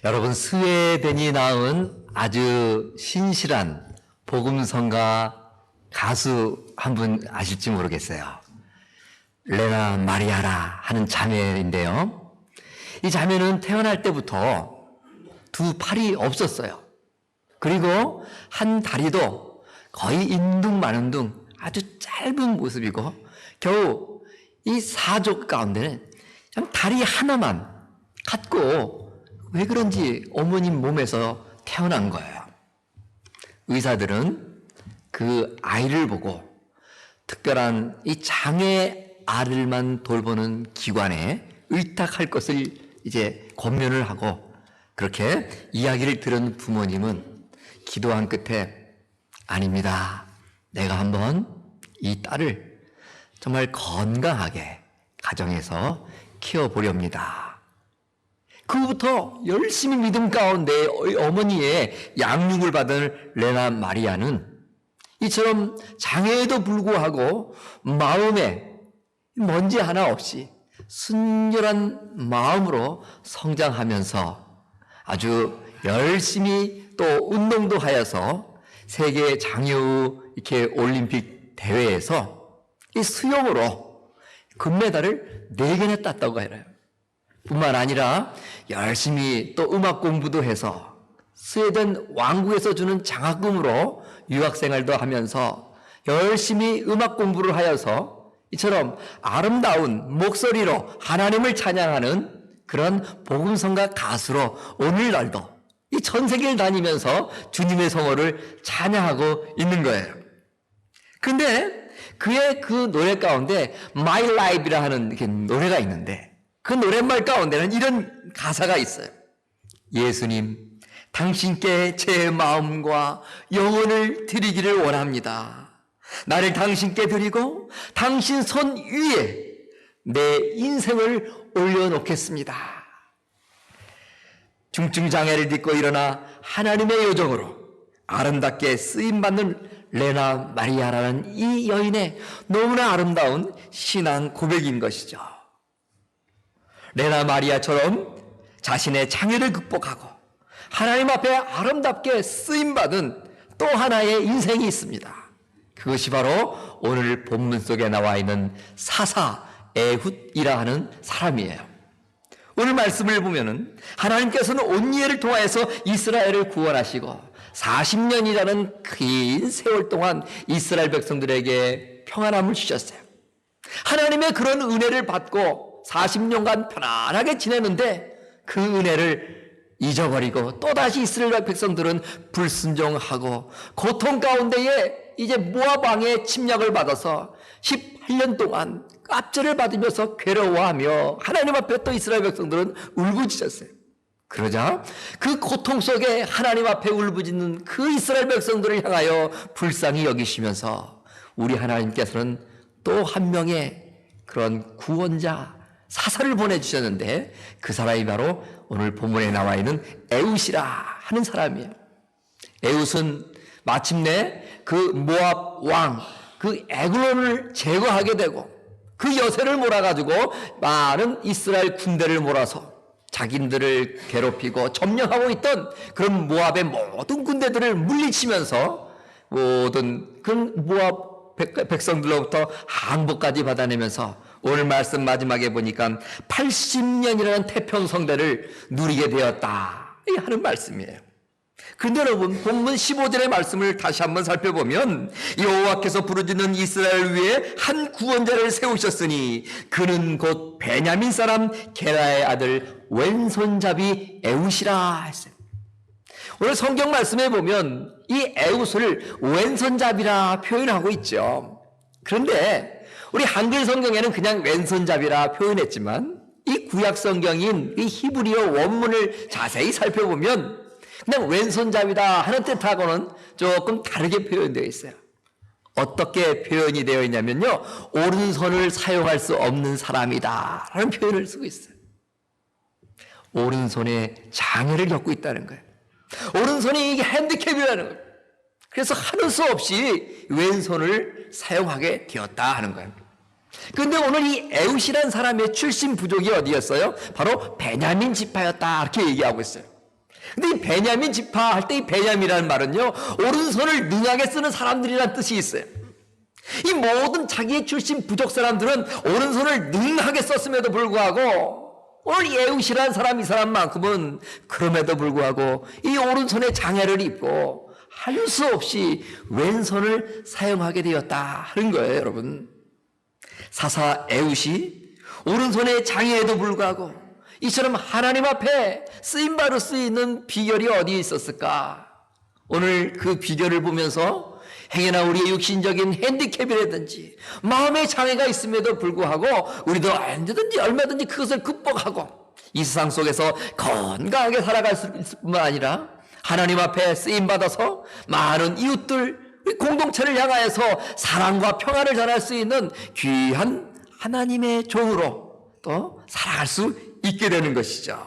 여러분, 스웨덴이 낳은 아주 신실한 복음성가 가수 한 분 아실지 모르겠어요. 레나 마리아라 하는 자매인데요. 이 자매는 태어날 때부터 두 팔이 없었어요. 그리고 한 다리도 거의 인둥마는둥 아주 짧은 모습이고, 겨우 이 사족 가운데는 그냥 다리 하나만 갖고, 왜 그런지 어머님 몸에서 태어난 거예요. 의사들은 그 아이를 보고 특별한 이 장애 아들만 돌보는 기관에 의탁할 것을 이제 권면을 하고, 그렇게 이야기를 들은 부모님은 기도한 끝에, 아닙니다, 내가 한번 이 딸을 정말 건강하게 가정에서 키워보렵니다. 그 후부터 열심히 믿음 가운데 어머니의 양육을 받은 레나 마리아는 이처럼 장애에도 불구하고 마음에 먼지 하나 없이 순결한 마음으로 성장하면서 아주 열심히 또 운동도 하여서 세계 장애우 이렇게 올림픽 대회에서 이 수영으로 금메달을 4개나 땄다고 해요. 뿐만 아니라 열심히 또 음악 공부도 해서 스웨덴 왕국에서 주는 장학금으로 유학생활도 하면서 열심히 음악 공부를 하여서 이처럼 아름다운 목소리로 하나님을 찬양하는 그런 복음성가 가수로 오늘날도 이 전 세계를 다니면서 주님의 성호를 찬양하고 있는 거예요. 근데 그의 그 노래 가운데 My Life이라 하는 노래가 있는데, 그 노랫말 가운데는 이런 가사가 있어요. 예수님, 당신께 제 마음과 영혼을 드리기를 원합니다. 나를 당신께 드리고 당신 손 위에 내 인생을 올려놓겠습니다. 중증장애를 딛고 일어나 하나님의 요정으로 아름답게 쓰임받는 레나 마리아라는 이 여인의 너무나 아름다운 신앙 고백인 것이죠. 레나 마리아처럼 자신의 장애를 극복하고 하나님 앞에 아름답게 쓰임받은 또 하나의 인생이 있습니다. 그것이 바로 오늘 본문 속에 나와 있는 사사 에훗이라 하는 사람이에요. 오늘 말씀을 보면은 하나님께서는 온니엘을 통하여서 이스라엘을 구원하시고 40년이라는 긴 세월 동안 이스라엘 백성들에게 평안함을 주셨어요. 하나님의 그런 은혜를 받고 40년간 편안하게 지내는데 그 은혜를 잊어버리고 또다시 이스라엘 백성들은 불순종하고 고통 가운데에 이제 모압 왕의 침략을 받아서 18년 동안 깝절을 받으면서 괴로워하며 하나님 앞에 또 이스라엘 백성들은 울부짖었어요. 그러자 그 고통 속에 하나님 앞에 울부짖는 그 이스라엘 백성들을 향하여 불쌍히 여기시면서 우리 하나님께서는 또 한 명의 그런 구원자 사사를 보내주셨는데, 그 사람이 바로 오늘 본문에 나와 있는 에훗이라 하는 사람이에요. 에훗은 마침내 그 모압 왕 그 에글론을 제거하게 되고 그 여세를 몰아가지고 많은 이스라엘 군대를 몰아서 자기들을 괴롭히고 점령하고 있던 그런 모압의 모든 군대들을 물리치면서 모든 그 모압 백성들로부터 항복까지 받아내면서 오늘 말씀 마지막에 보니까 80년이라는 태평성대를 누리게 되었다 하는 말씀이에요. 그런데 여러분, 본문 15절의 말씀을 다시 한번 살펴보면 여호와께서 부르짖는 이스라엘 위에 한 구원자를 세우셨으니 그는 곧 베냐민 사람 게라의 아들 왼손잡이 에훗이라 했어요. 오늘 성경 말씀에 보면 이 에훗을 왼손잡이라 표현하고 있죠. 그런데 우리 한글 성경에는 그냥 왼손잡이라 표현했지만 이 구약 성경인 이 히브리어 원문을 자세히 살펴보면 그냥 왼손잡이다 하는 뜻하고는 조금 다르게 표현되어 있어요. 어떻게 표현이 되어 있냐면요, 오른손을 사용할 수 없는 사람이다 라는 표현을 쓰고 있어요. 오른손에 장애를 겪고 있다는 거예요. 오른손이 이게 핸디캡이라는 거예요. 그래서 하는 수 없이 왼손을 사용하게 되었다 하는 거예요. 그런데 오늘 이 에훗이라는 사람의 출신 부족이 어디였어요? 바로 베냐민 지파였다 이렇게 얘기하고 있어요. 근데 이 베냐민 지파 할 때 이 베냐민이라는 말은요, 오른손을 능하게 쓰는 사람들이라는 뜻이 있어요. 이 모든 자기의 출신 부족 사람들은 오른손을 능하게 썼음에도 불구하고 오늘 예우시라는 사람, 이 사람만큼은 그럼에도 불구하고 이 오른손에 장애를 입고 할 수 없이 왼손을 사용하게 되었다 하는 거예요, 여러분. 사사 에웃이 오른손에 장애에도 불구하고 이처럼 하나님 앞에 쓰임받을 수 있는 비결이 어디에 있었을까? 오늘 그 비결을 보면서 행여나 우리의 육신적인 핸디캡이라든지 마음의 장애가 있음에도 불구하고 우리도 언제든지 얼마든지 그것을 극복하고 이 세상 속에서 건강하게 살아갈 수 있을 뿐만 아니라 하나님 앞에 쓰임받아서 많은 이웃들, 공동체를 향하여서 사랑과 평안을 전할 수 있는 귀한 하나님의 종으로 또 살아갈 수 있게 되는 것이죠.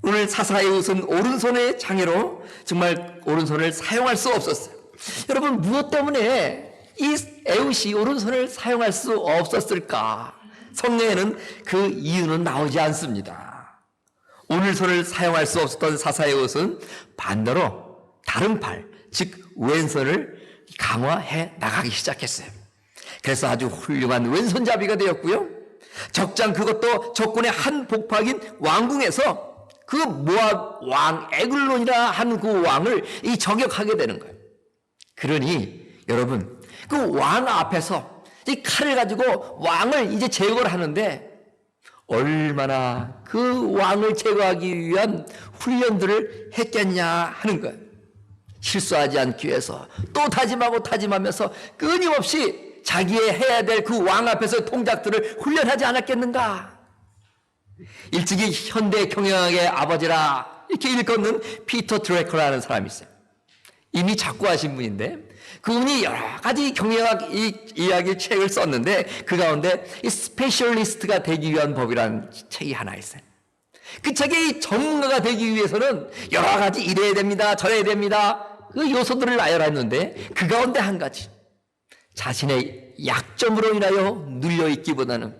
오늘 사사의 웃은 오른손의 장애로 정말 오른손을 사용할 수 없었어요. 여러분, 무엇 때문에 이 에웃이 오른손을 사용할 수 없었을까? 성경에는 그 이유는 나오지 않습니다. 오른손을 사용할 수 없었던 사사의 옷은 반대로 다른 팔, 즉 왼손을 강화해 나가기 시작했어요. 그래서 아주 훌륭한 왼손잡이가 되었고요. 적장, 그것도 적군의 한 복박인 왕궁에서 그 모압 왕 에글론이라 한 그 왕을 이 저격하게 되는 거예요. 그러니 여러분, 그 왕 앞에서 이 칼을 가지고 왕을 이제 제거를 하는데 얼마나 그 왕을 제거하기 위한 훈련들을 했겠냐 하는 거예요. 실수하지 않기 위해서 또 다짐하면서 끊임없이 자기의 해야 될 그 왕 앞에서 동작들을 훈련하지 않았겠는가? 일찍이 현대 경영학의 아버지라 이렇게 일컫는 피터 드래커라는 사람이 있어요. 이미 작고하신 분인데 그분이 여러 가지 경영학 이야기 책을 썼는데 그 가운데 이 스페셜리스트가 되기 위한 법이라는 책이 하나 있어요. 그 책의 전문가가 되기 위해서는 여러 가지 이래야 됩니다, 저래야 됩니다, 그 요소들을 나열했는데 그 가운데 한 가지, 자신의 약점으로 인하여 눌려있기보다는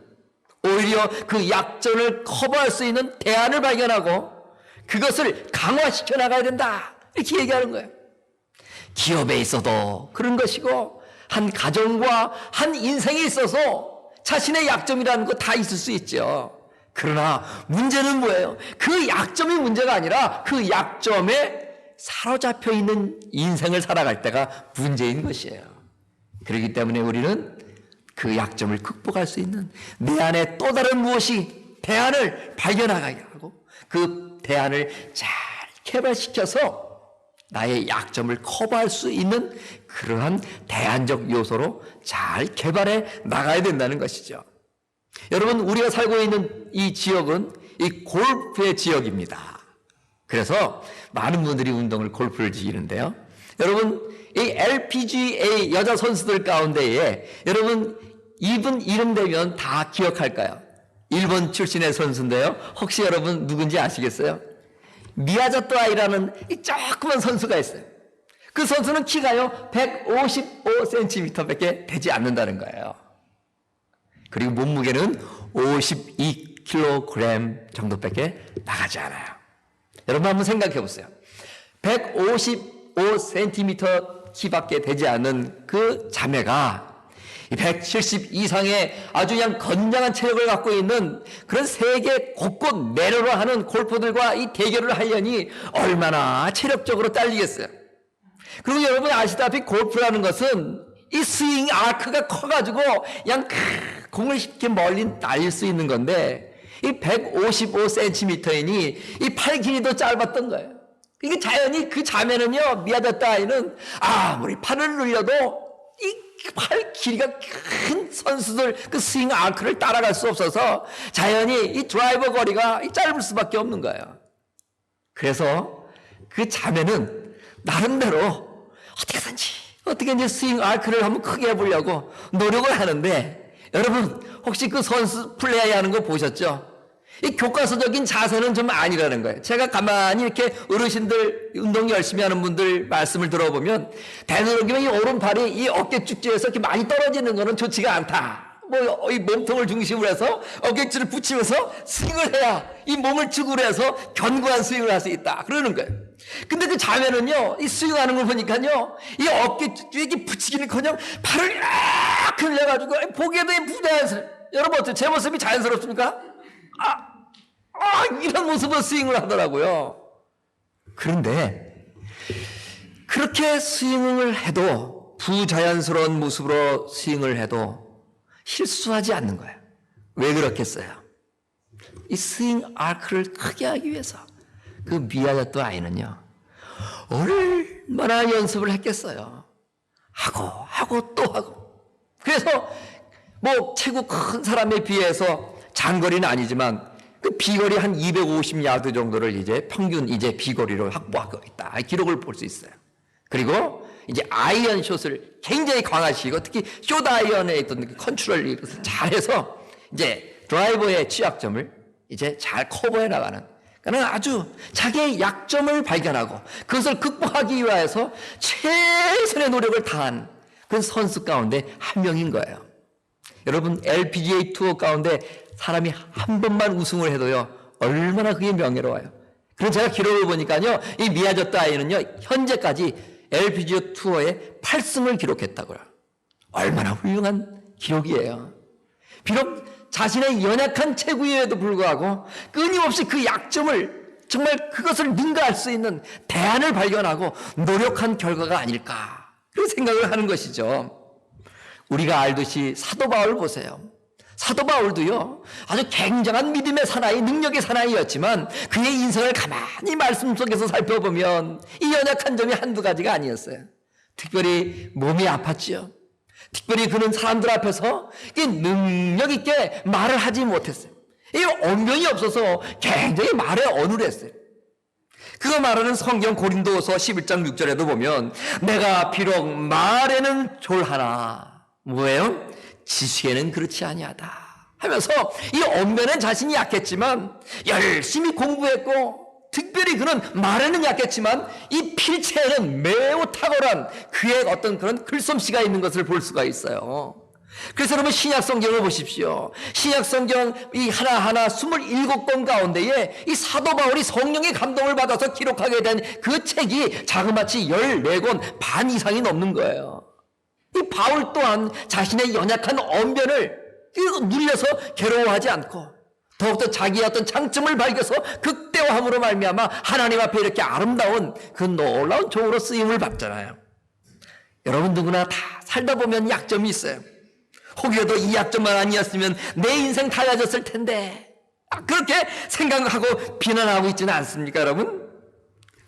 오히려 그 약점을 커버할 수 있는 대안을 발견하고 그것을 강화시켜 나가야 된다, 이렇게 얘기하는 거예요. 기업에 있어도 그런 것이고 한 가정과 한 인생에 있어서 자신의 약점이라는 거 다 있을 수 있죠. 그러나 문제는 뭐예요? 그 약점이 문제가 아니라 그 약점에 사로잡혀 있는 인생을 살아갈 때가 문제인 것이에요. 그렇기 때문에 우리는 그 약점을 극복할 수 있는 내 안에 또 다른 무엇이 대안을 발견하게 하고 그 대안을 잘 개발시켜서 나의 약점을 커버할 수 있는 그러한 대안적 요소로 잘 개발해 나가야 된다는 것이죠. 여러분, 우리가 살고 있는 이 지역은 이 골프의 지역입니다. 그래서 많은 분들이 골프를 즐기는데요. 여러분, 이 LPGA 여자 선수들 가운데에 여러분 이분 이름 되면 다 기억할까요? 일본 출신의 선수인데요. 혹시 여러분 누군지 아시겠어요? 미야자토 아이라는 이 조그만 선수가 있어요. 그 선수는 키가요 155cm밖에 되지 않는다는 거예요. 그리고 몸무게는 52kg 정도밖에 나가지 않아요. 여러분 한번 생각해 보세요. 155cm 키밖에 되지 않는 그 자매가 170 이상의 아주 그냥 건장한 체력을 갖고 있는 그런 세계 곳곳 내로로 하는 골퍼들과 이 대결을 하려니 얼마나 체력적으로 딸리겠어요. 그리고 여러분이 아시다시피 골프라는 것은 이 스윙 아크가 커가지고 그냥 공을 이렇게 멀리 날릴 수 있는 건데 이 155cm이니 이 팔 길이도 짧았던 거예요. 그러니까 자연히 그 자매는요, 미야자토 아이는 아무리 팔을 늘려도 이 팔 길이가 큰 선수들 그 스윙 아크를 따라갈 수 없어서 자연히 이 드라이버 거리가 짧을 수밖에 없는 거예요. 그래서 그 자매는 나름대로 어떻게든지 스윙 아크를 한번 크게 해보려고 노력을 하는데 여러분 혹시 그 선수 플레이 하는 거 보셨죠? 이 교과서적인 자세는 좀 아니라는 거예요. 제가 가만히 이렇게 어르신들 운동 열심히 하는 분들 말씀을 들어보면 되도록이면 이 오른팔이 이 어깨 축지에서 이렇게 많이 떨어지는 거는 좋지가 않다, 이 몸통을 중심으로 해서 어깨줄을 붙이면서 스윙을 해야 이 몸을 축으로 해서 견고한 스윙을 할 수 있다. 그러는 거예요. 근데 그 자매는요, 이 스윙하는 걸 보니까요, 이 어깨줄에 이렇게 붙이기는커녕 팔을 이렇게 흘려가지고 보기에도 부자연스러워요. 여러분 어때요? 제 모습이 자연스럽습니까? 이런 모습으로 스윙을 하더라고요. 그런데 그렇게 스윙을 해도 부자연스러운 모습으로 스윙을 해도 실수하지 않는 거예요. 왜 그렇겠어요? 이 스윙 아크를 크게 하기 위해서 그 미아였던 아이는요, 얼마나 연습을 했겠어요. 하고 또 하고. 그래서 체구 큰 사람에 비해서 장거리는 아니지만 그 비거리 한 250야드 정도를 이제 평균 비거리로 확보하고 있다. 기록을 볼 수 있어요. 그리고 이제 아이언 숏을 굉장히 강하시고 특히 숏 아이언에 있던 컨트롤을 잘해서 이제 드라이버의 취약점을 이제 잘 커버해 나가는, 그러니까 아주 자기의 약점을 발견하고 그것을 극복하기 위해서 최선의 노력을 다한 그 선수 가운데 한 명인 거예요. 여러분, LPGA 투어 가운데 사람이 한 번만 우승을 해도요, 얼마나 그게 명예로워요. 그래서 제가 기록을 보니까요, 이 미야저타 아이는요, 현재까지 LPGA 투어에 8승을 기록했다고요. 얼마나 훌륭한 기록이에요. 비록 자신의 연약한 체구에도 불구하고 끊임없이 그 약점을, 정말 그것을 능가할 수 있는 대안을 발견하고 노력한 결과가 아닐까, 그런 생각을 하는 것이죠. 우리가 알듯이 사도 바울 보세요. 사도 바울도요, 아주 굉장한 믿음의 사나이, 능력의 사나이였지만 그의 인생을 가만히 말씀 속에서 살펴보면 이 연약한 점이 한두 가지가 아니었어요. 특별히 몸이 아팠지요. 특별히 그는 사람들 앞에서 능력 있게 말을 하지 못했어요. 이 언변이 없어서 굉장히 말에 어눌했어요. 그거 말하는 성경 고린도서 11장 6절에도 보면 내가 비록 말에는 졸하나 뭐예요? 지식에는 그렇지 아니하다 하면서 이 언변엔 자신이 약했지만 열심히 공부했고, 특별히 그는 말에는 약했지만 이 필체에는 매우 탁월한 그의 어떤 그런 글솜씨가 있는 것을 볼 수가 있어요. 그래서 여러분, 신약 성경을 보십시오. 신약 성경 이 하나하나 27권 가운데에 이 사도 바울이 성령의 감동을 받아서 기록하게 된 그 책이 자그마치 14권 반 이상이 넘는 거예요. 이 바울 또한 자신의 연약한 언변을 눌려서 괴로워하지 않고 더욱더 자기의 어떤 장점을 밝혀서 극대화함으로 말미암아 하나님 앞에 이렇게 아름다운 그 놀라운 종으로 쓰임을 받잖아요. 여러분 누구나 다 살다 보면 약점이 있어요. 혹여도 이 약점만 아니었으면 내 인생 달라졌을 텐데, 그렇게 생각하고 비난하고 있지는 않습니까 여러분?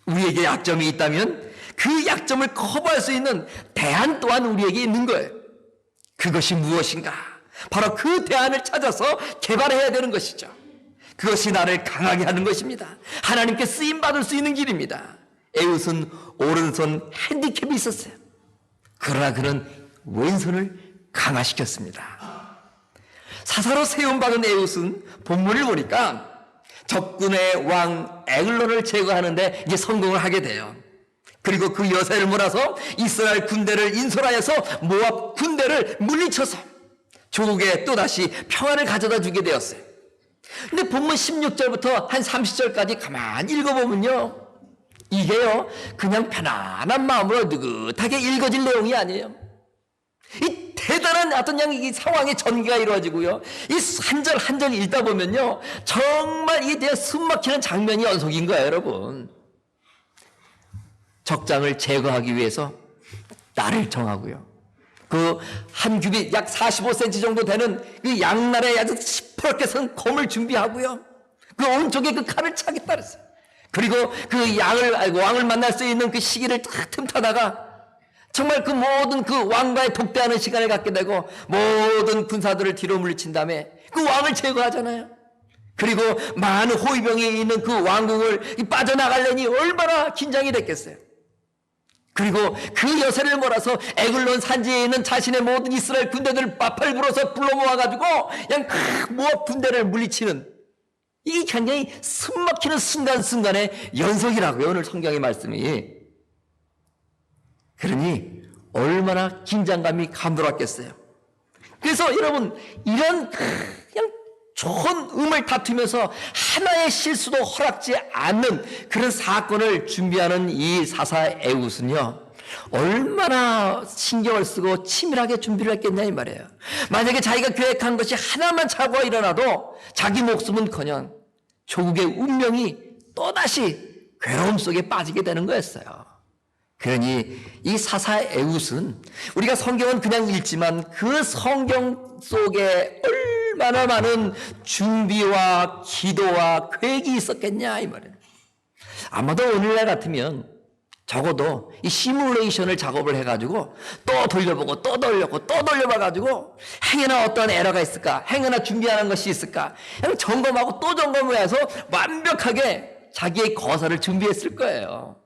우리에게 약점이 있다면 그 약점을 커버할 수 있는 대안 또한 우리에게 있는 거예요. 그것이 무엇인가? 바로 그 대안을 찾아서 개발해야 되는 것이죠. 그것이 나를 강하게 하는 것입니다. 하나님께 쓰임받을 수 있는 길입니다. 에웃은 오른손 핸디캡이 있었어요. 그러나 그는 왼손을 강화시켰습니다. 사사로 세움받은 에웃은 본문을 보니까 적군의 왕 에글론을 제거하는데 이제 성공을 하게 돼요. 그리고 그 여세를 몰아서 이스라엘 군대를 인솔하여서 모압 군대를 물리쳐서 조국에 또다시 평안을 가져다 주게 되었어요. 근데 본문 16절부터 한 30절까지 가만히 읽어보면요, 이게요 그냥 편안한 마음으로 느긋하게 읽어질 내용이 아니에요. 이 대단한 어떤 이 상황의 전개가 이루어지고요, 이 한 절 한 절 읽다 보면요 정말 이게 숨막히는 장면이 연속인 거예요. 여러분, 적장을 제거하기 위해서 날을 정하고요, 그 한 규빗 약 45cm 정도 되는 그 양날에 아주 시퍼렇게 선 검을 준비하고요, 그 오른쪽에 그 칼을 차겠다 그랬어요. 그리고 그 왕을 만날 수 있는 그 시기를 탁 틈타다가 정말 그 모든 그 왕과의 독대하는 시간을 갖게 되고 모든 군사들을 뒤로 물리친 다음에 그 왕을 제거하잖아요. 그리고 많은 호위병이 있는 그 왕궁을 빠져나가려니 얼마나 긴장이 됐겠어요. 그리고 그 여세를 몰아서 에글론 산지에 있는 자신의 모든 이스라엘 군대들을 마팔 불어서 불러 모아가지고 그냥 모압 군대를 물리치는, 이게 굉장히 숨막히는 순간순간의 연속이라고요, 오늘 성경의 말씀이. 그러니 얼마나 긴장감이 감돌았겠어요. 그래서 여러분, 이런 그냥 좋은 음을 다투면서 하나의 실수도 허락지 않는 그런 사건을 준비하는 이 사사 에훗은요, 얼마나 신경을 쓰고 치밀하게 준비를 했겠냐 이 말이에요. 만약에 자기가 계획한 것이 하나만 착오가 일어나도 자기 목숨은커녕 조국의 운명이 또다시 괴로움 속에 빠지게 되는 거였어요. 그러니 이 사사 에훗은 우리가 성경은 그냥 읽지만 그 성경 속에 얼마나 많은 준비와 기도와 계획이 있었겠냐 이 말이에요. 아마도 오늘날 같으면 적어도 이 시뮬레이션을 작업을 해가지고 또 돌려보고 또 돌려보고 또 돌려봐가지고 행여나 어떤 에러가 있을까, 행여나 준비하는 것이 있을까, 그냥 점검하고 또 점검을 해서 완벽하게 자기의 거사를 준비했을 거예요.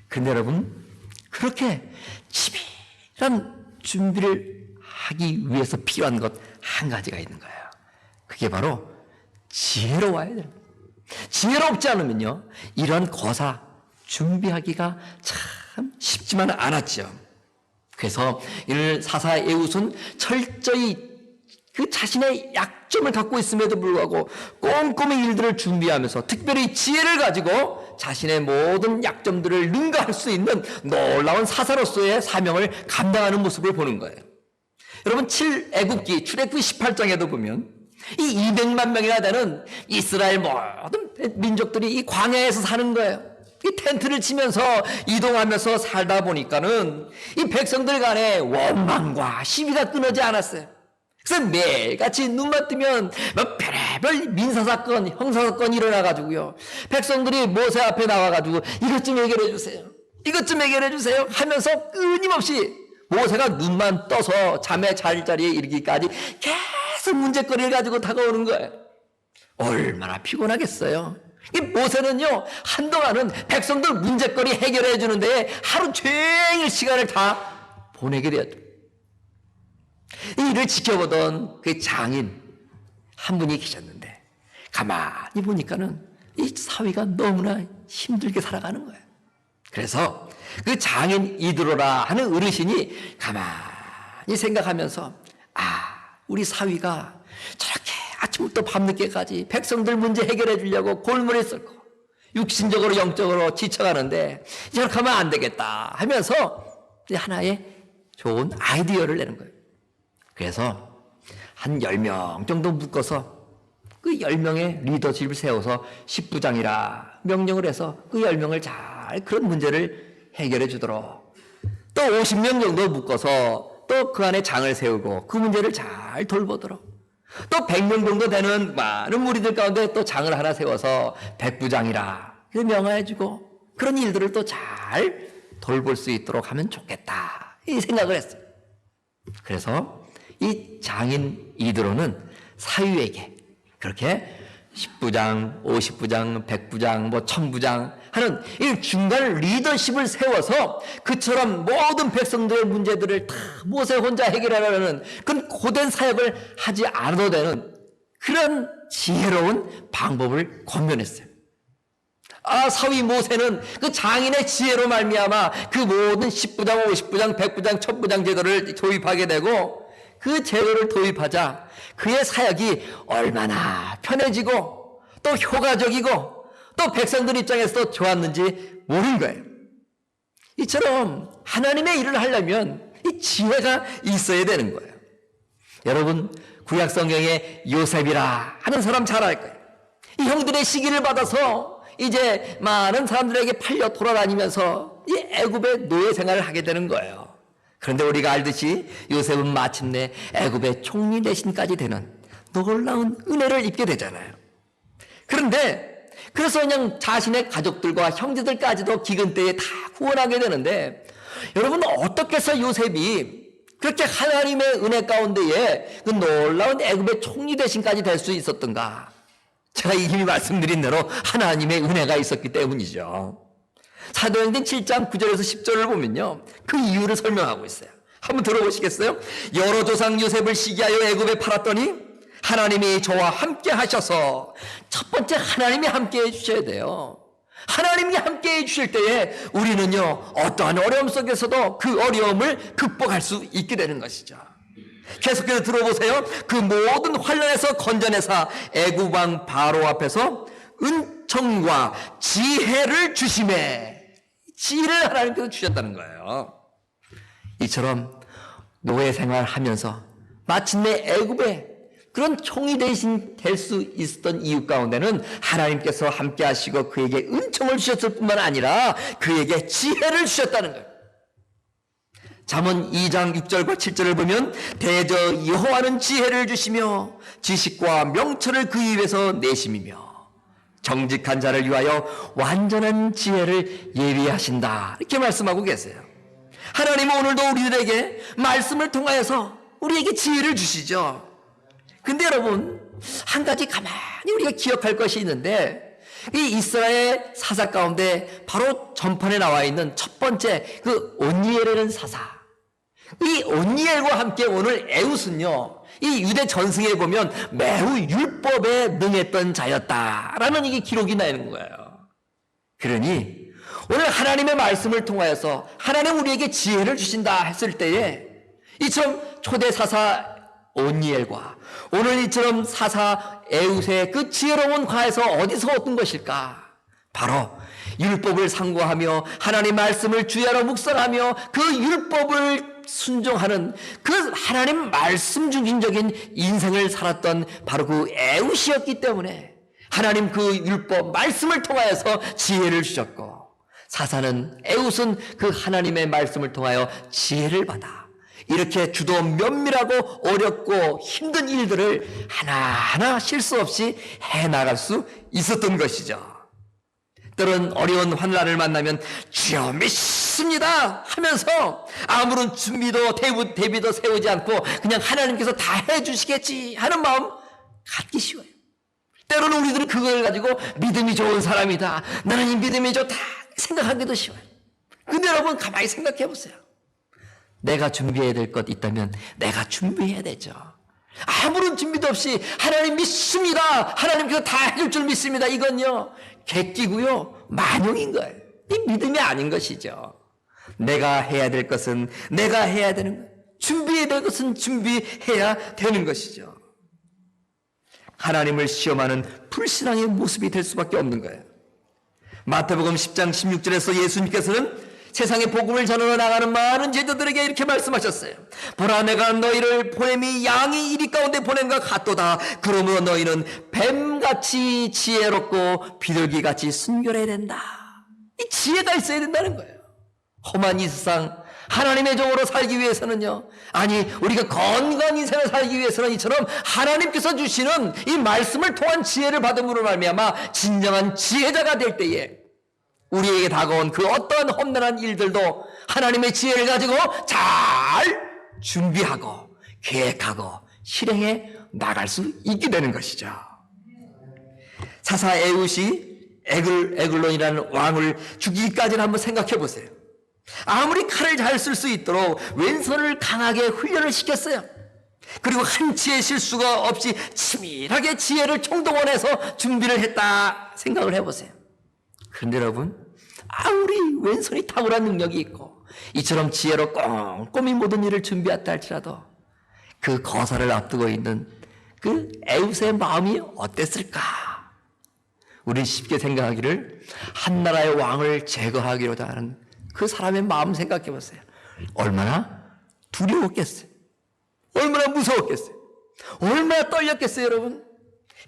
그런데 여러분, 그렇게 치밀한 준비를 하기 위해서 필요한 것 한 가지가 있는 거예요. 그게 바로 지혜로워야 돼요. 지혜롭지 않으면요, 이런 거사 준비하기가 참 쉽지만 않았죠. 그래서 이 사사 에훗은 철저히 그 자신의 약점을 갖고 있음에도 불구하고 꼼꼼히 일들을 준비하면서 특별히 지혜를 가지고 자신의 모든 약점들을 능가할 수 있는 놀라운 사사로서의 사명을 감당하는 모습을 보는 거예요. 여러분, 출애굽기 18장에도 보면 이 200만 명이나 되는 이스라엘 모든 민족들이 이 광야에서 사는 거예요. 이 텐트를 치면서 이동하면서 살다 보니까는 이 백성들 간에 원망과 시비가 끊어지 않았어요. 그래서 매일같이 눈만 뜨면 뭐 별의별 민사사건, 형사사건이 일어나가지고요, 백성들이 모세 앞에 나와가지고 이것 좀 해결해 주세요, 이것 좀 해결해 주세요 하면서 끊임없이 모세가 눈만 떠서 잠에 잘 자리에 이르기까지 계속 문제거리를 가지고 다가오는 거예요. 얼마나 피곤하겠어요. 이 모세는요, 한동안은 백성들 문제거리 해결해 주는데 하루 종일 시간을 다 보내게 되었죠. 이 일을 지켜보던 그 장인 한 분이 계셨는데 가만히 보니까는 이 사위가 너무나 힘들게 살아가는 거예요. 그래서 그 장인 이드로라 하는 어르신이 가만히 생각하면서, 우리 사위가 저렇게 아침부터 밤늦게까지 백성들 문제 해결해 주려고 골머리 썩고 육신적으로 영적으로 지쳐가는데 저렇게 하면 안 되겠다 하면서 하나의 좋은 아이디어를 내는 거예요. 그래서 한 10명 정도 묶어서 그 10명의 리더십을 세워서 십부장이라 명령을 해서 그 10명을 잘 그런 문제를 해결해 주도록, 또 50명 정도 묶어서 또 그 안에 장을 세우고 그 문제를 잘 돌보도록, 또 100명 정도 되는 많은 무리들 가운데 또 장을 하나 세워서 백부장이라 명하해 주고 그런 일들을 또 잘 돌볼 수 있도록 하면 좋겠다, 이 생각을 했어요. 그래서 이 장인 이드로는 사위에게 그렇게 10부장, 50부장, 100부장, 1000부장 하는 이 중간 리더십을 세워서 그처럼 모든 백성들의 문제들을 다 모세 혼자 해결하려는 그런 고된 사역을 하지 않아도 되는 그런 지혜로운 방법을 권면했어요. 사위 모세는 그 장인의 지혜로 말미암아 그 모든 10부장, 50부장, 100부장, 1000부장 제도를 도입하게 되고, 그 제도를 도입하자 그의 사역이 얼마나 편해지고 또 효과적이고 또 백성들 입장에서도 좋았는지 모르는 거예요. 이처럼 하나님의 일을 하려면 이 지혜가 있어야 되는 거예요. 여러분, 구약 성경에 요셉이라 하는 사람 잘 알 거예요. 이 형들의 시기를 받아서 이제 많은 사람들에게 팔려 돌아다니면서 이 애굽의 노예 생활을 하게 되는 거예요. 그런데 우리가 알듯이 요셉은 마침내 애굽의 총리 대신까지 되는 놀라운 은혜를 입게 되잖아요. 그런데 그래서 그냥 자신의 가족들과 형제들까지도 기근 때에 다 구원하게 되는데, 여러분 어떻게 해서 요셉이 그렇게 하나님의 은혜 가운데에 그 놀라운 애굽의 총리 대신까지 될 수 있었던가? 제가 이미 말씀드린 대로 하나님의 은혜가 있었기 때문이죠. 사도행전 7장 9절에서 10절을 보면요, 그 이유를 설명하고 있어요. 한번 들어보시겠어요? 여러 조상 요셉을 시기하여 애굽에 팔았더니 하나님이 저와 함께 하셔서, 첫 번째 하나님이 함께 해주셔야 돼요. 하나님이 함께 해주실 때에 우리는요, 어떠한 어려움 속에서도 그 어려움을 극복할 수 있게 되는 것이죠. 계속해서 들어보세요. 그 모든 환난에서 건져내사 애굽 왕 바로 앞에서 은총과 지혜를 주심에, 지혜를 하나님께서 주셨다는 거예요. 이처럼 노예 생활하면서 마침내 애굽에 그런 총이 대신 될 수 있었던 이유 가운데는 하나님께서 함께 하시고 그에게 은총을 주셨을 뿐만 아니라 그에게 지혜를 주셨다는 거예요. 잠언 2장 6절과 7절을 보면 대저 여호와는 지혜를 주시며 지식과 명철을 그 입에서 내심이며 정직한 자를 위하여 완전한 지혜를 예비하신다, 이렇게 말씀하고 계세요. 하나님은 오늘도 우리들에게 말씀을 통하여서 우리에게 지혜를 주시죠. 근데 여러분, 한 가지 가만히 우리가 기억할 것이 있는데, 이 이스라엘 사사 가운데 바로 전판에 나와 있는 첫 번째 그 온니엘이라는 사사, 이 온니엘과 함께 오늘 에훗은요, 이 유대 전승에 보면 매우 율법에 능했던 자였다라는 이게 기록이 나 있는 거예요. 그러니 오늘 하나님의 말씀을 통하여서 하나님 우리에게 지혜를 주신다 했을 때에 이처럼 초대 사사 온니엘과 오늘 이처럼 사사 에훗의 그 지혜로운 과에서 어디서 얻은 것일까? 바로 율법을 상고하며 하나님 말씀을 주야로 묵상하며 그 율법을 순종하는 그 하나님 말씀 중심적인 인생을 살았던 바로 그 에훗이었기 때문에 하나님 그 율법 말씀을 통하여서 지혜를 주셨고, 사사는 에훗은 그 하나님의 말씀을 통하여 지혜를 받아 이렇게 주도 면밀하고 어렵고 힘든 일들을 하나하나 실수 없이 해나갈 수 있었던 것이죠. 때론 어려운 환난을 만나면 주여 믿습니다 하면서 아무런 준비도 대비도 세우지 않고 그냥 하나님께서 다 해주시겠지 하는 마음 갖기 쉬워요. 때로는 우리들은 그걸 가지고 믿음이 좋은 사람이다, 나는 이 믿음이 좋다 생각하기도 쉬워요. 근데 여러분 가만히 생각해 보세요. 내가 준비해야 될 것 있다면 내가 준비해야 되죠. 아무런 준비도 없이 하나님 믿습니다, 하나님께서 다 해줄 줄 믿습니다, 이건요 객기고요 만용인 거예요. 이 믿음이 아닌 것이죠. 내가 해야 될 것은 내가 해야 되는 거예요. 준비해야 될 것은 준비해야 되는 것이죠. 하나님을 시험하는 불신앙의 모습이 될 수밖에 없는 거예요. 마태복음 10장 16절에서 예수님께서는 세상에 복음을 전하러 나가는 많은 제자들에게 이렇게 말씀하셨어요. 보라, 내가 너희를 보냄이 양이 이리 가운데 보낸 것 같도다. 그러므로 너희는 뱀같이 지혜롭고 비둘기같이 순결해야 된다. 이 지혜가 있어야 된다는 거예요. 험한 이 세상 하나님의 종으로 살기 위해서는요, 아니 우리가 건강한 인생을 살기 위해서는 이처럼 하나님께서 주시는 이 말씀을 통한 지혜를 받음으로 말미암아 진정한 지혜자가 될 때에 우리에게 다가온 그 어떠한 험난한 일들도 하나님의 지혜를 가지고 잘 준비하고 계획하고 실행해 나갈 수 있게 되는 것이죠. 사사 에훗이 에글론이라는 왕을 죽이기까지는 한번 생각해 보세요. 아무리 칼을 잘 쓸 수 있도록 왼손을 강하게 훈련을 시켰어요. 그리고 한치의 실수가 없이 치밀하게 지혜를 총동원해서 준비를 했다 생각을 해보세요. 그런데 여러분, 아무리 왼손이 탁월한 능력이 있고 이처럼 지혜로 꼼꼼히 모든 일을 준비했다 할지라도 그 거사를 앞두고 있는 그 에훗의 마음이 어땠을까? 우리 쉽게 생각하기를 한 나라의 왕을 제거하기로다 하는 그 사람의 마음 생각해 보세요. 얼마나 두려웠겠어요. 얼마나 무서웠겠어요. 얼마나 떨렸겠어요. 여러분,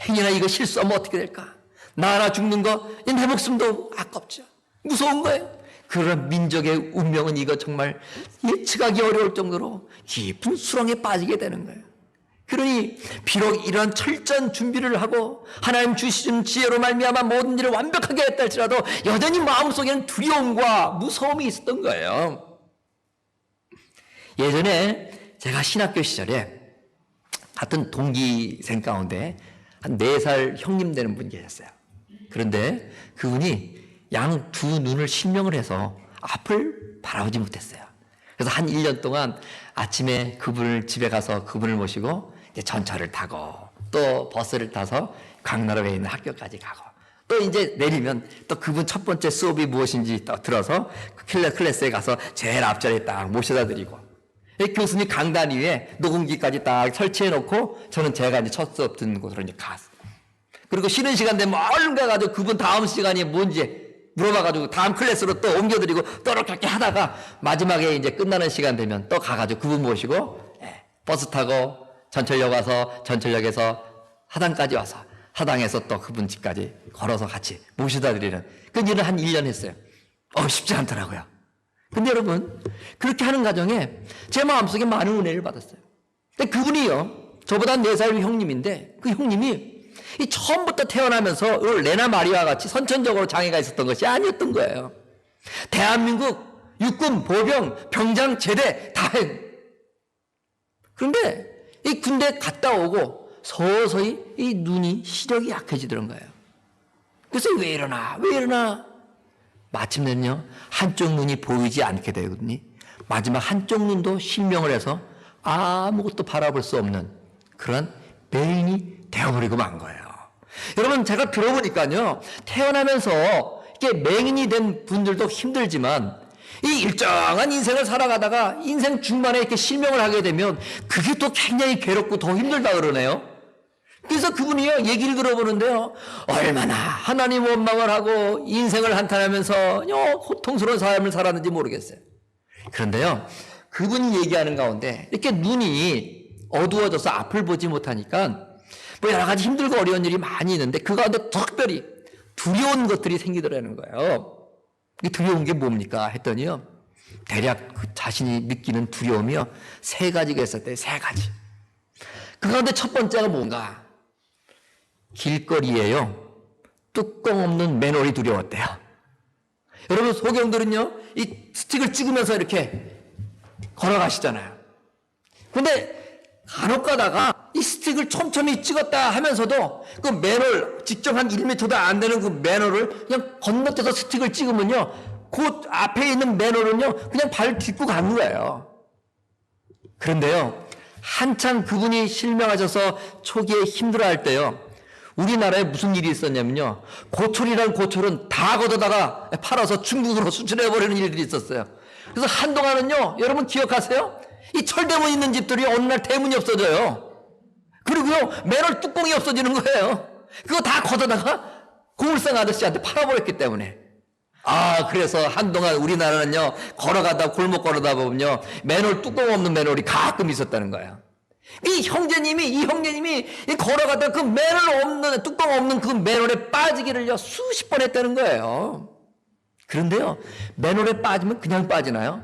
행여나 이거 실수하면 어떻게 될까? 나 하나 죽는 거 내 목숨도 아깝죠. 무서운 거예요. 그런 민족의 운명은 이거 정말 예측하기 어려울 정도로 깊은 수렁에 빠지게 되는 거예요. 그러니 비록 이런 철저한 준비를 하고 하나님 주신 지혜로 말미암아 모든 일을 완벽하게 했다 할지라도 여전히 마음속에는 두려움과 무서움이 있었던 거예요. 예전에 제가 신학교 시절에 같은 동기생 가운데 한 4살 형님 되는 분이 계셨어요. 그런데 그분이 양 두 눈을 실명을 해서 앞을 바라보지 못했어요. 그래서 한 1년 동안 아침에 그분을 집에 가서 그분을 모시고 이제 전철을 타고 또 버스를 타서 강나라에 있는 학교까지 가고 또 이제 내리면 또 그분 첫 번째 수업이 무엇인지 또 들어서 클래스에 가서 제일 앞자리에 딱 모셔다 드리고 교수님 강단 위에 녹음기까지 딱 설치해 놓고 저는 제가 이제 첫 수업 듣는 곳으로 이제 갔어요. 그리고 쉬는 시간 되면 얼른 가가지고 그분 다음 시간이 뭔지 물어봐가지고 다음 클래스로 또 옮겨드리고 또 이렇게 하다가 마지막에 이제 끝나는 시간 되면 또 가가지고 그분 모시고 버스 타고 전철역 와서 전철역에서 하당까지 와서 하당에서 또 그분 집까지 걸어서 같이 모시다 드리는 그 일을 한 1년 했어요. 쉽지 않더라고요. 근데 여러분 그렇게 하는 과정에 제 마음속에 많은 은혜를 받았어요. 근데 그분이요 저보다 4살 형님인데 그 형님이 이 처음부터 태어나면서 레나 마리아와 같이 선천적으로 장애가 있었던 것이 아니었던 거예요. 대한민국 육군, 보병, 병장, 제대 다 해. 그런데 이 군대 갔다 오고 서서히 이 눈이 시력이 약해지더란 거예요. 그래서 왜 이러나 마침내는요 한쪽 눈이 보이지 않게 되거든요. 마지막 한쪽 눈도 실명을 해서 아무것도 바라볼 수 없는 그런 맹인이 되어버리고 만 거예요. 여러분 제가 들어보니까요 태어나면서 이게 맹인이 된 분들도 힘들지만 이 일정한 인생을 살아가다가 인생 중반에 이렇게 실명을 하게 되면 그게 또 굉장히 괴롭고 더 힘들다 그러네요. 그래서 그분이요 얘기를 들어보는데요 얼마나 하나님 원망을 하고 인생을 한탄하면서 고통스러운 삶을 살았는지 모르겠어요. 그런데요 그분이 얘기하는 가운데 이렇게 눈이 어두워져서 앞을 보지 못하니까 뭐 여러 가지 힘들고 어려운 일이 많이 있는데 그 가운데 특별히 두려운 것들이 생기더라는 거예요. 이 두려운 게 뭡니까 했더니요 대략 그 자신이 느끼는 두려움이요 3가지가 있었대요. 3가지. 그 가운데 첫 번째가 뭔가 길거리에요 뚜껑 없는 맨홀이 두려웠대요. 여러분 소경들은요 이 스틱을 찍으면서 이렇게 걸어가시잖아요. 근데 간혹 가다가 이 스틱을 촘촘히 찍었다 하면서도 그 맨홀 직접 한 1m도 안 되는 그 맨홀을 그냥 건너뛰어서 스틱을 찍으면요 그 앞에 있는 맨홀은요 그냥 발 딛고 가는 거예요. 그런데요 한참 그분이 실명하셔서 초기에 힘들어할 때요 우리나라에 무슨 일이 있었냐면요 고철이라는 고철은 다 걷어다가 팔아서 중국으로 수출해버리는 일들이 있었어요. 그래서 한동안은요 여러분 기억하세요? 이 철대문 있는 집들이 어느 날 대문이 없어져요. 그리고요 맨홀 뚜껑이 없어지는 거예요. 그거 다 걷어다가 고물상 아저씨한테 팔아버렸기 때문에. 그래서 한동안 우리나라는요 걸어가다 골목 걸어다 보면요 맨홀 뚜껑 없는 맨홀이 가끔 있었다는 거예요. 이 형제님이 걸어가다 그 맨홀 없는 뚜껑 없는 그 맨홀에 빠지기를요 수십 번 했다는 거예요. 그런데요 맨홀에 빠지면 그냥 빠지나요?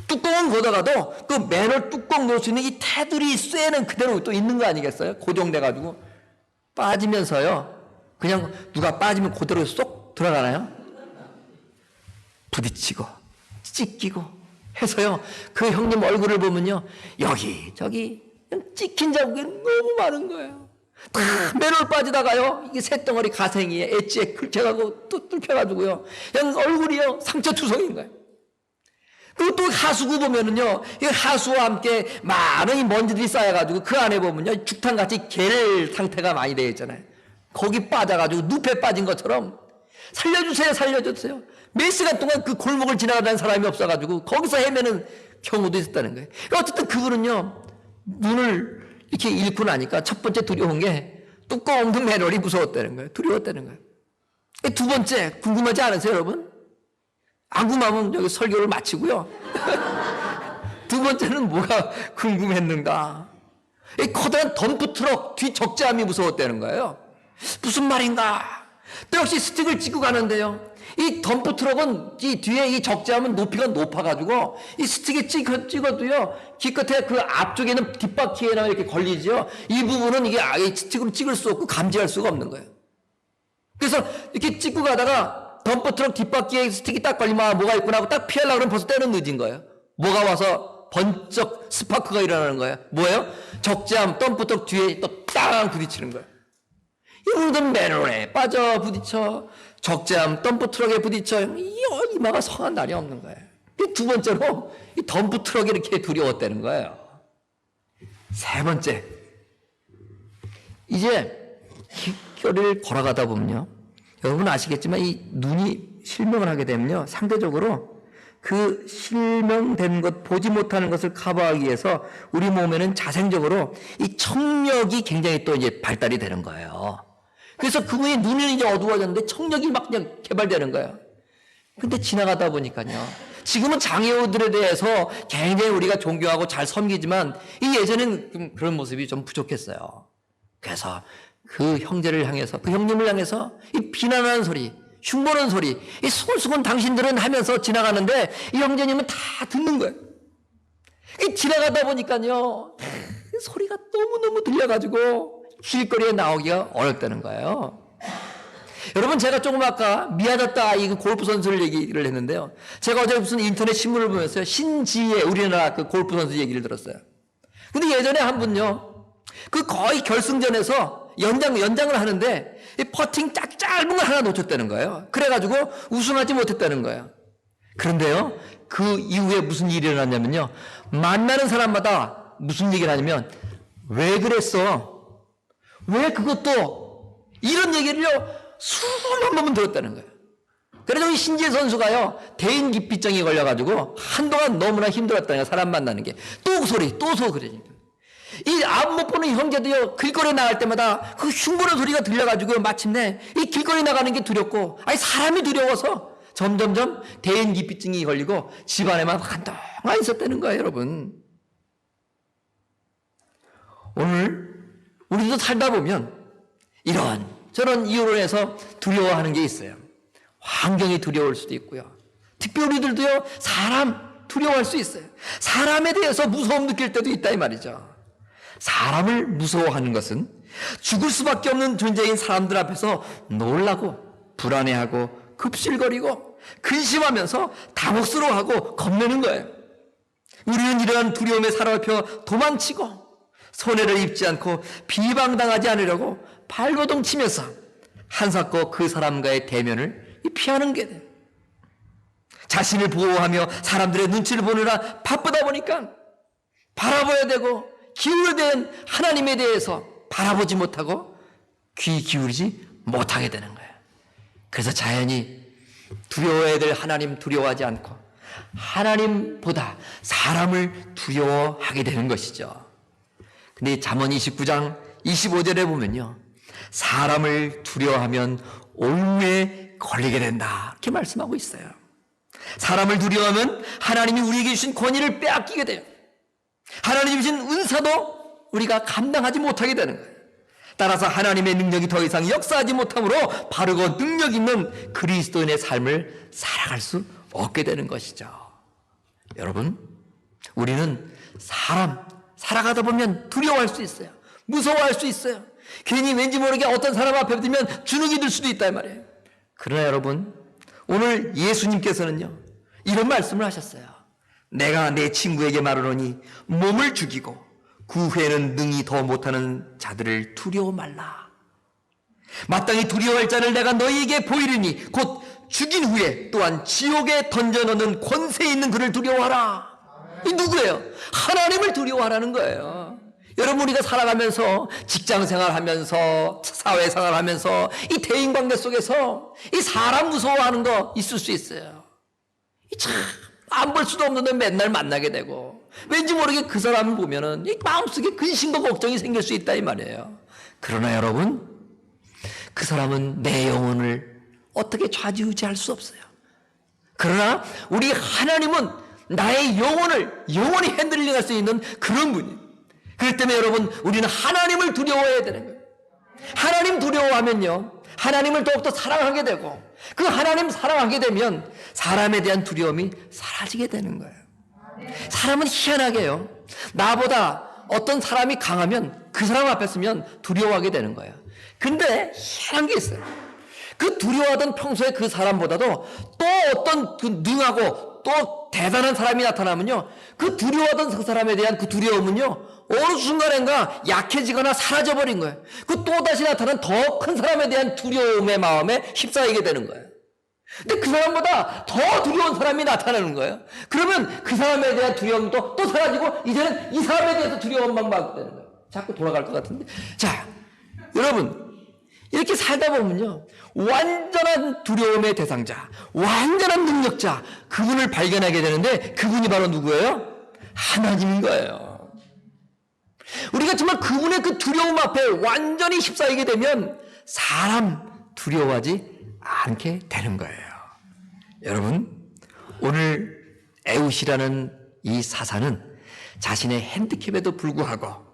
뚜껑은 걷어가도 그 맨홀 뚜껑 놓을 수 있는 이 테두리 쇠는 그대로 또 있는 거 아니겠어요? 고정돼가지고 빠지면서요 그냥 누가 빠지면 그대로 쏙 들어가나요? 부딪히고 찢기고 해서요 그 형님 얼굴을 보면요 여기저기 찍힌 자국이 너무 많은 거예요. 다 맨홀 빠지다가요 이게 새덩어리 가생이에 엣지에 긁혀가고 또 뚫혀가지고요 그냥 얼굴이요 상처투성인 거예요. 그리고 또 하수구 보면은요 이 하수와 함께 많은 이 먼지들이 쌓여가지고 그 안에 보면요 죽탕같이 겔 상태가 많이 되어 있잖아요. 거기 빠져가지고 늪에 빠진 것처럼 살려주세요 몇 시간 동안 그 골목을 지나가는 사람이 없어가지고 거기서 헤매는 경우도 있었다는 거예요. 어쨌든 그분은요 눈을 이렇게 잃고 나니까 첫 번째 두려운 게 뚜껑 없는 맨홀이 무서웠다는 거예요. 두려웠다는 거예요. 두 번째 궁금하지 않으세요 여러분? 안 궁금하면 여기 설교를 마치고요. 두 번째는 뭐가 궁금했는가? 이 커다란 덤프트럭 뒤 적재함이 무서웠다는 거예요. 무슨 말인가? 또 역시 스틱을 찍고 가는데요 이 덤프트럭은 이 뒤에 이 적재함은 높이가 높아가지고 이 스틱에 찍어도요 기껏해 그 앞쪽에 있는 뒷바퀴에나 이렇게 걸리죠. 이 부분은 이게 아예 스틱으로 찍을 수 없고 감지할 수가 없는 거예요. 그래서 이렇게 찍고 가다가 덤프트럭 뒷바퀴에 스틱이 딱 걸리면 뭐가 있구나 하고 딱 피하려고 그러면 벌써 때는 늦은 거예요. 뭐가 와서 번쩍 스파크가 일어나는 거예요. 뭐예요? 적재함 덤프트럭 뒤에 또 땅 부딪히는 거예요. 이분들은 맨홀에 빠져 부딪혀 적재함 덤프트럭에 부딪혀 이마가 성한 날이 없는 거예요. 두 번째로 이 덤프트럭이 이렇게 두려웠다는 거예요. 세 번째 이제 길거리를 걸어가다 보면요 여러분 아시겠지만 이 눈이 실명을 하게 되면요 상대적으로 그 실명된 것, 보지 못하는 것을 커버하기 위해서 우리 몸에는 자생적으로 이 청력이 굉장히 또 이제 발달이 되는 거예요. 그래서 그분이 눈은 이제 어두워졌는데 청력이 막 그냥 개발되는 거예요. 근데 지나가다 보니까요. 지금은 장애우들에 대해서 굉장히 우리가 존경하고 잘 섬기지만 이 예전에는 좀 그런 모습이 좀 부족했어요. 그래서 그 형제를 향해서, 그 형님을 향해서 이 비난하는 소리, 흉보는 소리, 이 수근수근 당신들은 하면서 지나가는데 이 형제님은 다 듣는 거예요. 이 지나가다 보니까요. 소리가 너무너무 들려가지고 길거리에 나오기가 어렵다는 거예요. 여러분, 제가 조금 아까 미야자타 아이 그 골프 선수를 얘기를 했는데요. 제가 어제 무슨 인터넷 신문을 보면서요. 신지의 우리나라 그 골프 선수 얘기를 들었어요. 근데 예전에 한 분요. 그 거의 결승전에서 연장을 하는데 이 퍼팅 짧은 걸 하나 놓쳤다는 거예요. 그래가지고 우승하지 못했다는 거예요. 그런데요. 그 이후에 무슨 일이 일어났냐면요. 만나는 사람마다 무슨 얘기를 하냐면 왜 그랬어? 왜 그것도? 이런 얘기를요. 수만 번만 들었다는 거예요. 그래서 이 신지혜 선수가요. 대인기피증이 걸려가지고 한동안 너무나 힘들었다는 거예요. 사람 만나는 게. 또 소리, 또 소리. 이 앞 못 보는 형제도요. 길거리에 나갈 때마다 그 흉보는 소리가 들려가지고 마침내 이 길거리 나가는 게 두렵고 아니 사람이 두려워서 점점점 대인기피증이 걸리고 집안에만 한동안 있었다는 거예요. 여러분. 오늘 우리도 살다 보면 이런 저런 이유로 해서 두려워하는 게 있어요. 환경이 두려울 수도 있고요. 특별히 우리들도요. 사람 두려워할 수 있어요. 사람에 대해서 무서움 느낄 때도 있다 이 말이죠. 사람을 무서워하는 것은 죽을 수밖에 없는 존재인 사람들 앞에서 놀라고 불안해하고 급실거리고 근심하면서 당혹스러워하고 겁내는 거예요. 우리는 이러한 두려움에 사로잡혀 도망치고 손해를 입지 않고 비방당하지 않으려고 발버둥 치면서 한사코 그 사람과의 대면을 피하는 게 돼요. 자신을 보호하며 사람들의 눈치를 보느라 바쁘다 보니까 바라봐야 되고 기울여야 되는 하나님에 대해서 바라보지 못하고 귀 기울이지 못하게 되는 거예요. 그래서 자연히 두려워해야 될 하나님 두려워하지 않고 하나님보다 사람을 두려워하게 되는 것이죠. 근데 잠언 29장 25절에 보면요. 사람을 두려워하면 올무에 걸리게 된다. 이렇게 말씀하고 있어요. 사람을 두려워하면 하나님이 우리에게 주신 권위를 빼앗기게 돼요. 하나님이 주신 은사도 우리가 감당하지 못하게 되는 거예요. 따라서 하나님의 능력이 더 이상 역사하지 못하므로 바르고 능력 있는 그리스도인의 삶을 살아갈 수 없게 되는 것이죠. 여러분, 우리는 사람 살아가다 보면 두려워할 수 있어요. 무서워할 수 있어요. 괜히 왠지 모르게 어떤 사람 앞에 들면 주눅이 들 수도 있다 말이에요. 그러나 여러분, 오늘 예수님께서는요 이런 말씀을 하셨어요. 내가 내 친구에게 말하노니 몸을 죽이고 그 후에는 능히 더 못하는 자들을 두려워 말라. 마땅히 두려워할 자를 내가 너희에게 보이리니 곧 죽인 후에 또한 지옥에 던져넣는 권세 있는 그를 두려워하라. 이 누구예요? 하나님을 두려워하라는 거예요. 여러분, 우리가 살아가면서 직장생활하면서 사회생활하면서 이 대인관계 속에서 이 사람 무서워하는 거 있을 수 있어요. 참 안 볼 수도 없는데 맨날 만나게 되고 왠지 모르게 그 사람을 보면은 이 마음속에 근심과 걱정이 생길 수 있다 이 말이에요. 그러나 여러분, 그 사람은 내 영혼을 어떻게 좌지우지할 수 없어요. 그러나 우리 하나님은 나의 영혼을 영원히 핸들링할 수 있는 그런 분이에요. 그렇기 때문에 여러분, 우리는 하나님을 두려워해야 되는 거예요. 하나님 두려워하면요 하나님을 더욱더 사랑하게 되고 그 하나님 사랑하게 되면 사람에 대한 두려움이 사라지게 되는 거예요. 사람은 희한하게요, 나보다 어떤 사람이 강하면 그 사람 앞에 서면 두려워하게 되는 거예요. 근데 희한한 게 있어요. 그 두려워하던 평소에 그 사람보다도 또 어떤 그 능하고 또 대단한 사람이 나타나면요 그 두려워하던 그 사람에 대한 그 두려움은요 어느 순간인가 약해지거나 사라져버린 거예요. 그 또다시 나타난 더 큰 사람에 대한 두려움의 마음에 휩싸이게 되는 거예요. 근데 그 사람보다 더 두려운 사람이 나타나는 거예요. 그러면 그 사람에 대한 두려움도 또 사라지고 이제는 이 사람에 대해서 두려움만 받게 되는 거예요. 자꾸 돌아갈 것 같은데. 자, 여러분, 이렇게 살다 보면요, 완전한 두려움의 대상자, 완전한 능력자, 그분을 발견하게 되는데, 그분이 바로 누구예요? 하나님인 거예요. 우리가 정말 그분의 그 두려움 앞에 완전히 휩싸이게 되면 사람 두려워하지 않게 되는 거예요. 여러분, 오늘 에웃이라는 이 사사는 자신의 핸디캡에도 불구하고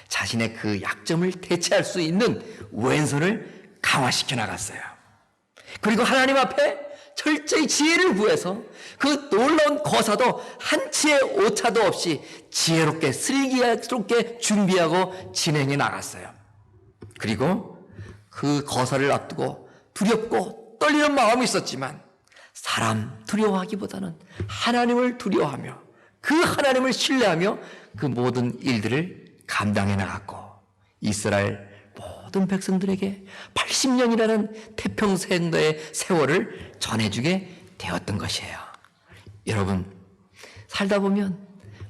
자신의 그 약점을 대체할 수 있는 왼손을 강화시켜 나갔어요. 그리고 하나님 앞에 철저히 지혜를 구해서 그 놀라운 거사도 한치의 오차도 없이 지혜롭게 슬기롭게 준비하고 진행해 나갔어요. 그리고 그 거사를 앞두고 두렵고 떨리는 마음이 있었지만 사람 두려워하기보다는 하나님을 두려워하며 그 하나님을 신뢰하며 그 모든 일들을 감당해 나갔고 이스라엘 모든 백성들에게 80년이라는 태평생도의 세월을 전해주게 되었던 것이에요. 여러분, 살다 보면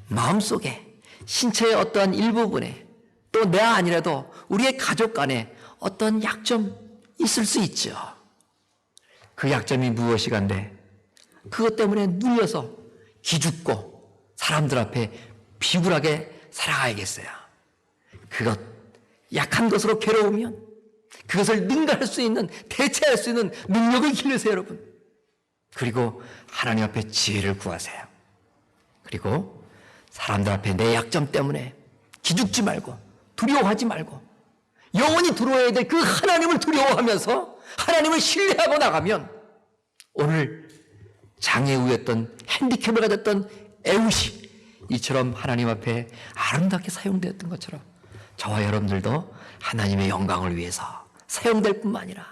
마음속에 신체의 어떠한 일부분에 또 내가 아니라도 우리의 가족 간에 어떤 약점 있을 수 있죠. 그 약점이 무엇이간데 그것 때문에 눌려서 기죽고 사람들 앞에 비굴하게 살아가야겠어요. 그것 약한 것으로 괴로우면 그것을 능가할 수 있는, 대체할 수 있는 능력을 기르세요, 여러분. 그리고 하나님 앞에 지혜를 구하세요. 그리고 사람들 앞에 내 약점 때문에 기죽지 말고 두려워하지 말고 영원히 들어와야 될 그 하나님을 두려워하면서 하나님을 신뢰하고 나가면 오늘 장애우였던 핸디캡을 가졌던 에웃이 이처럼 하나님 앞에 아름답게 사용되었던 것처럼 저와 여러분들도 하나님의 영광을 위해서 사용될 뿐만 아니라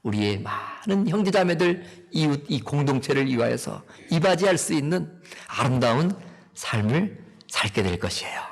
우리의 많은 형제자매들, 이웃, 이 공동체를 위하여서 이바지할 수 있는 아름다운 삶을 살게 될 것이에요.